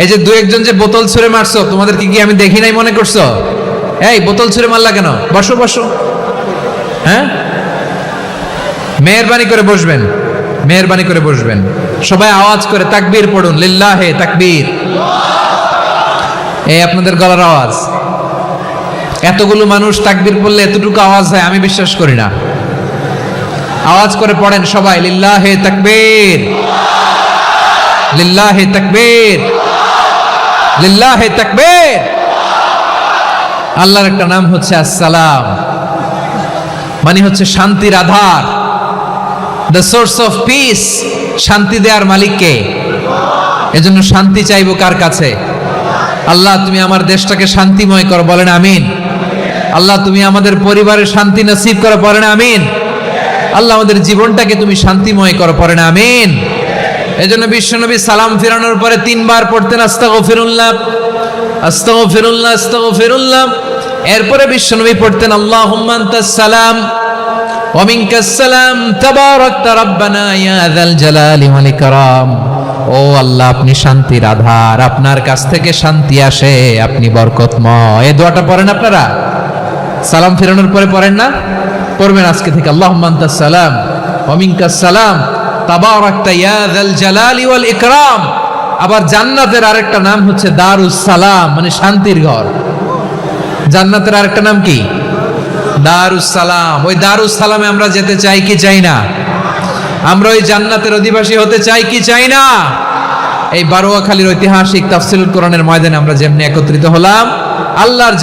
এই যে দু একজন যে বোতল ছুঁড়ে মারছো, তোমাদেরকে কি আমি দেখি নাই মনে করছো? এই বোতল ছুঁড়ে মারলা কেন? বসো বসো। হ্যাঁ, মেহেরবানি করে বসবেন, মেহেরবানি করে বসবেন। সবাই আওয়াজ করে তাকবীর পড়ুন, লিল্লাহে তাকবীর। এই আপনাদের গলার আওয়াজ, এতগুলো মানুষ তাকবীর পড়লে এতটুকু আওয়াজ হয় আমি বিশ্বাস করি না। আওয়াজ করে পড়েন সবাই, লিল্লাহে তাকবীর, লিল্লাহে তাকবীর, লিল্লাহে তাকবীর। আল্লাহর একটা নাম হচ্ছে আসসালাম, মানে হচ্ছে শান্তির আধার, দ্য সোর্স অফ পিস। শান্তি দেওয়ার মালিক কে? এজন্য শান্তি চাইবো কার কাছে? আল্লাহ তুমি আমার দেশটাকে শান্তিময় করো, বলেন আমিন। আল্লাহ তুমি আমাদের পরিবারের শান্তি নসিব করো, বলেন আমিন। আল্লাহ আমাদের জীবনটাকে তুমি শান্তিময় করো, পড়েন আমিন। এজন্য বিশ্বনবী সালাম ফিরানোর পরে 3 বার পড়তেন আস্তাগফিরুল্লাহ, আস্তাগফিরুল্লাহ, আস্তাগফিরুল্লাহ। এরপরে বিশ্বনবী পড়তেন আল্লাহুম্মা আনতাস সালাম ওয়া মিনকাস সালাম তাবারাকতা রাব্বানা ইয়া যাল জালালি ওয়াল ইকরাম। ও আল্লাহ আপনি শান্তির আধার, আপনার কাছ থেকে শান্তি আসে, আপনি বরকতময়। এই দোয়াটা পড়েন আপনারা সালাম ফিরানোর পরে, পড়েন না? পড়বেন আজকে থেকে, আল্লাহুম্মা আনতাস সালাম ওয়া মিনকাস সালাম তাবারাকতা ইয়া যাল জালালি ওয়াল ইকরাম। আবার জান্নাতের আরেকটা নাম হচ্ছে দারুস সালাম, মানে শান্তির ঘর। জান্নাতের আরেকটা নাম কি? দারুস সালাম। ওই দারুস সালামে আমরা যেতে চাই কি চাই না? আমরা ওই জান্নাতের অধিবাসী হতে চাই কি চাই না? এই বারোয়াখালীর ঐতিহাসিক তাফসীরুল কোরআনের ময়দানে আমরা যেমনি একত্রিত হলাম, আল্লাহর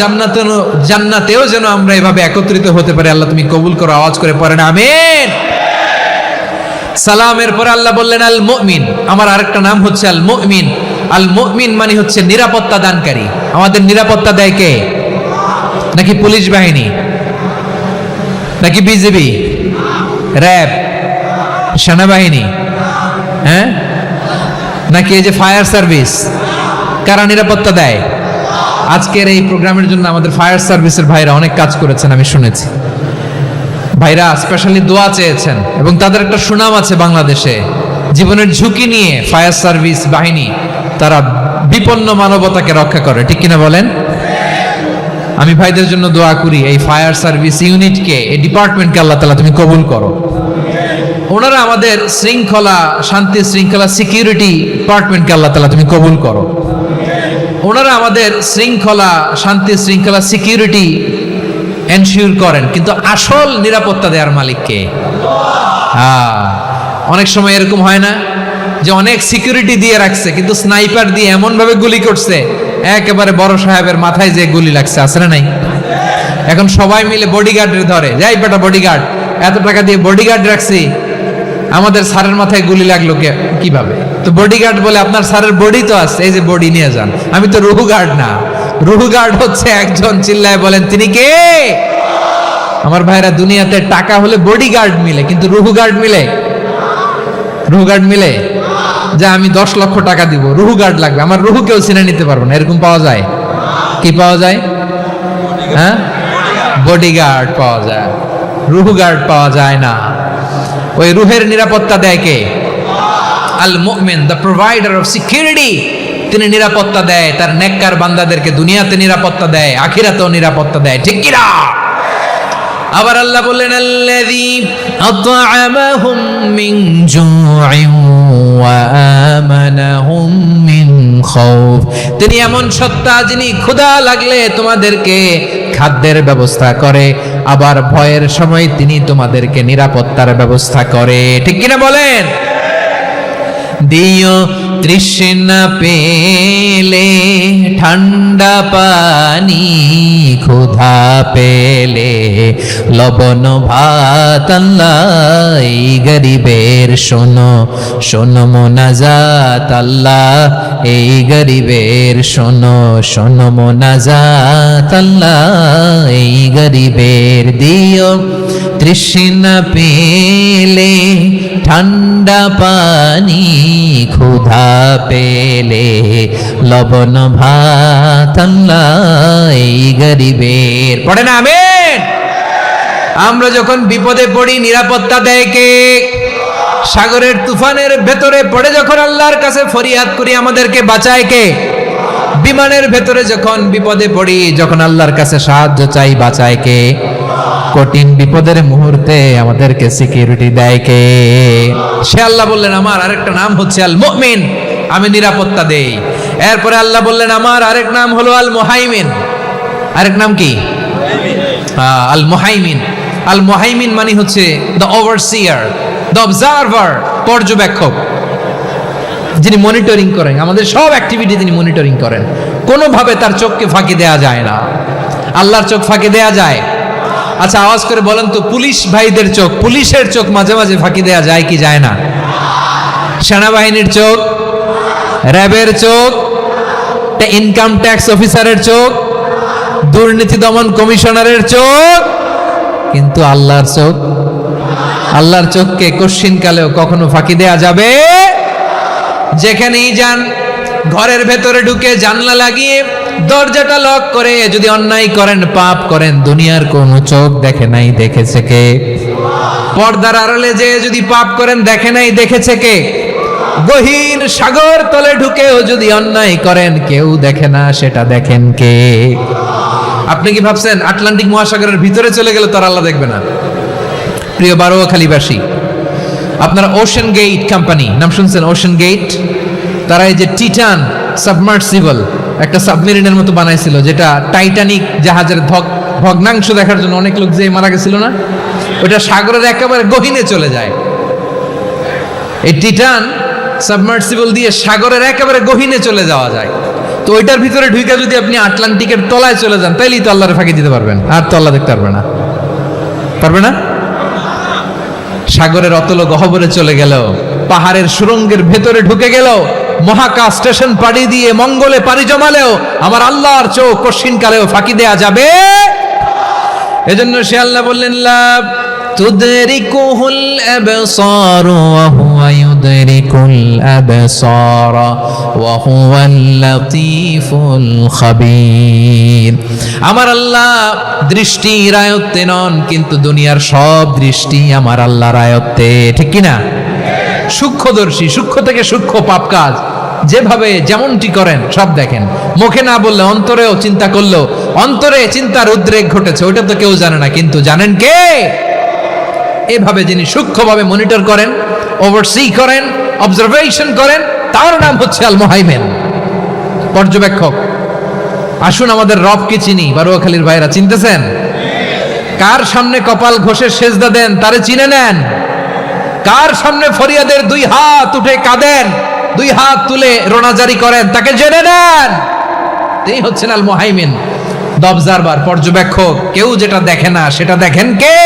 জান্নাতেও যেন আমরা এভাবে একত্রিত হতে পারি। আল্লাহ তুমি কবুল করো, আওয়াজ করে পড়েন আমিন। সালামের পরে আল্লাহ বললেন আল মুমিন। আমার আরেকটা নাম হচ্ছে আল মুমিন। আল মুমিন মানে হচ্ছে নিরাপত্তা দানকারী। আমাদের নিরাপত্তা দেয় কে? নাকি পুলিশ বাহিনী, নাকি বিজিবি, র্যাব, সেনাবাহিনী, হ্যাঁ, নাকি এই যে ফায়ার সার্ভিস? কারা নিরাপত্তা দেয়? আজকের এই প্রোগ্রামের জন্য আমাদের ফায়ার সার্ভিসের ভাইরা অনেক কাজ করেছেন, আমি শুনেছি। ভাইরা স্পেশালি দোয়া চেয়েছেন এবং তাদের একটা সুনাম আছে বাংলাদেশে। জীবনের ঝুঁকি নিয়ে ফায়ার সার্ভিস বাহিনী তারা বিপন্ন মানবতাকে রক্ষা করে, ঠিক কিনা বলেন? আমি ভাইদের জন্য দোয়া করি, এই ফায়ার সার্ভিস ইউনিটকে, এই ডিপার্টমেন্টকে আল্লাহ তাআলা তুমি কবুল করো। ওনারা আমাদের শৃঙ্খলা, শান্তি শৃঙ্খলা, সিকিউরিটি ডিপার্টমেন্টকে আল্লাহ তাআলা তুমি কবুল করো। ওনারা আমাদের শৃঙ্খলা, শান্তি শৃঙ্খলা, সিকিউরিটি এনশিওর করেন, কিন্তু আসল নিরাপত্তা দেওয়ার মালিক কে? অনেক সময় এরকম হয় না যে অনেক সিকিউরিটি দিয়ে রাখছে, কিন্তু স্নাইপার দিয়ে এমন ভাবে গুলি করছে একেবারে বড় সাহেবের মাথায় যে গুলি লাগছে, আছে না নাই? এখন সবাই মিলে বডিগার্ডের ধরে, যাই বেটা বডিগার্ড, এত টাকা দিয়ে বডিগার্ড রাখছি, আমাদের স্যারের মাথায় গুলি লাগলো কিভাবে? তো বডিগার্ড বলে আপনার স্যারের বডি তো আছে, এই যে বডি নিয়ে যান। আমি তো রুহু গার্ড না, রুহু গার্ড হচ্ছে একজন, চিল্লায় বলেন তিনি কে? আমার ভাইরা, দুনিয়াতে টাকা হলে বডিগার্ড মিলে, কিন্তু রুহু গার্ড মিলে? রুহু গার্ড মিলে? যে আমি 10 লক্ষ টাকা দিব, রুহু গার্ড লাগবে, আমার রুহু কেউ চিনে নিতে পারবো না, এরকম পাওয়া যায়? কি পাওয়া যায়? হ্যাঁ, বডিগার্ড পাওয়া যায়, রুহু গার্ড পাওয়া যায় না। ওই রুহের নিরাপত্তা দেয় কে? আল মুমিন, দ্য প্রোভাইডার অফ সিকিউরিটি। তিনি নিরাপত্তা দেয় তার নেককার বান্দাদেরকে, দুনিয়াতে নিরাপত্তা দেয়, আখিরাতেও নিরাপত্তা দেয়, ঠিক কি না? আবার আল্লাহ বললেন আল্লাযী আত'আমাহুম মিন জু'ইন ওয়া আমানাহুম মিন খাউফ। তিনি এমন সত্তা যিনি ক্ষুধা লাগলে তোমাদেরকে খাদ্যের ব্যবস্থা করে, আবার ভয়ের সময় তিনি তোমাদেরকে নিরাপত্তার ব্যবস্থা করে, ঠিক কিনা বলেন? দিও তৃষ্ণা পেলে ঠান্ডা পানি, ক্ষুধা পেলে লবণ ভাত, আল্লাহ এই গরিবের শোনো শোনো মোনাজাত, আল্লাহ এই গরিবের শোনো শোনো মোনাজাত, আল্লাহ এই গরিবের। দিও তৃষ্ণা পেলে ঠান্ডা পানি, ক্ষুধা পেলে লবণ ভাত, আল্লাহ এই গরিবের। পড়ে না আমিন? আমরা যখন বিপদে পড়ি নিরাপত্তা দেয় কে? সাগরের তুফানের ভেতরে পড়ে যখন আল্লাহর কাছে ফরিয়াদ করি আমাদেরকে বাঁচায় কে? বিমানের ভেতরে যখন বিপদে পড়ি, যখন আল্লাহর কাছে সাহায্য চাই, বাঁচায় কে? কঠিন বিপদের মুহূর্তে আমাদেরকে সিকিউরিটি দেয় কে? সে আল্লাহ বললেন আমার আরেকটা নাম হচ্ছে আল মুমিন, আমি নিরাপত্তা দেই। এরপরে আল্লাহ বললেন আমার আরেক নাম হলো আল মুহাইমিন। আরেক নাম কি? আল মুহাইমিন। আল মুহাইমিন মানে হচ্ছে দ্য ওভারসিয়ার, দ্য অবজারভার, পর্যবেক্ষক, যিনি মনিটরিং করেন আমাদের সব অ্যাক্টিভিটি, তিনি মনিটরিং করেন। কোনোভাবে তার চোখকে ফাঁকি দেয়া যায় না। আল্লাহর চোখ ফাঁকি দেয়া যায়? আচ্ছা আওয়াজ করে বলেন তো, পুলিশ ভাইদের চোখ, পুলিশের চোখ মাঝে মাঝে ফাঁকি দেয়া যায় কি যায় না? সেনাবাহিনীর চোখ, র্যাবের চোখ, ইনকাম ট্যাক্স অফিসারের চোখ, দুর্নীতি দমন কমিশনারের চোখ, কিন্তু আল্লাহর চোখ, আল্লাহর চোখকে কশ্চিনকালেও কখনো ফাঁকি দেয়া যাবে? যেখানেই যান, ঘরের ভেতরে ঢুকে জানলা লাগিয়ে দরজাটা লক করে যদি অন্যায় করেন, পাপ করেন, দুনিয়ার কোন চোখ দেখে নাই, দেখেছে কে? পর্দার আড়ালে যে যদি পাপ করেন, দেখে নাই, দেখেছে কে? গহীন সাগর তলে ঢুকেও যদি অন্যায় করেন, কেউ দেখে না, সেটা দেখেন কে? আপনি কি ভাবছেন আটলান্টিক মহাসাগরের ভিতরে চলে গেলে তার আল্লাহ দেখবে না? প্রিয় বারোয়াখালীবাসী, আপনারা ওশেন গেট কোম্পানি নাম শুনছেন? ওশেন গেট, তারা এই যে টিটান সাবমার্সিবল একটা সাবমেরিনের মতো বানাইছিল, যেটা টাইটানিক জাহাজের ভগ্নাংশ দেখার জন্য অনেক লোক যে মারা গেছিল না, ওটা সাগরের একেবারে গহীনে চলে যায়। এই টিটান সাবমার্সিবল দিয়ে সাগরের একেবারে গহীনে চলে যাওয়া যায়। তো ওইটার ভিতরে ঢুকে যদি আপনি আটলান্টিকের তলায় চলে যান, তাইলেই তো আল্লাহরে ফাঁকি দিতে পারবেন, আর তো আল্লাহ দেখতে পারবে না। পারবে না? সাগরের অতল গহ্বরে চলে গেল, পাহাড়ের সুরঙ্গের ভেতরে ঢুকে গেল, মহাকাশ স্টেশন পাড়ি দিয়ে মঙ্গলে পাড়ি জমালেও আমার আল্লাহর চোখ কশ্চিনকালেও ফাঁকি দেয়া যাবে? এজন্য সে আল্লাহ বললেন লা তুদরিকুহুল আবসার ওয়া হুয়া ইউদরিকুল আবসার ওয়া হুয়াল লাতীফুল খাবীর। আমার আল্লাহ দৃষ্টির আয়ত্তে নন, কিন্তু দুনিয়ার সব দৃষ্টি আমার আল্লাহর আয়ত্তে, ঠিক কি না? সূক্ষ্মদর্শী, সূক্ষ্ম থেকে সূক্ষ্ম পাপ কাজ যেভাবে যেমনটি করেন সব দেখেন। মুখে না বললে অন্তরেও চিন্তা করলেও অন্তরে চিন্তার উদ্রেক ঘটেছে, ওইটা তো কেউ জানে না, কিন্তু জানেন কে? এভাবে যিনি সূক্ষ্মভাবে মনিটর করেন, ওভারসি করেন, অবজারভেশন করেন, তার নাম হচ্ছে আল মুহাইমিন, পর্যবেক্ষক। আসুন আমাদের রবকে চিনি। বারোয়াখালীর ভাইরা চিনতেছেন? কার সামনে কপাল ঘষে সেজদা দেন তারে চিনে নেন। কার সামনে ফরিয়াদের দুই হাত উঠে কাঁদেন, দুই হাত তুলে রোনাজারি করেন, তাকে জেনে নেন। এই হচ্ছেন আল মুহাইমিন, দ্য অবজারভার, পর্যবেক্ষক। কেউ যেটা দেখে না সেটা দেখেন কে?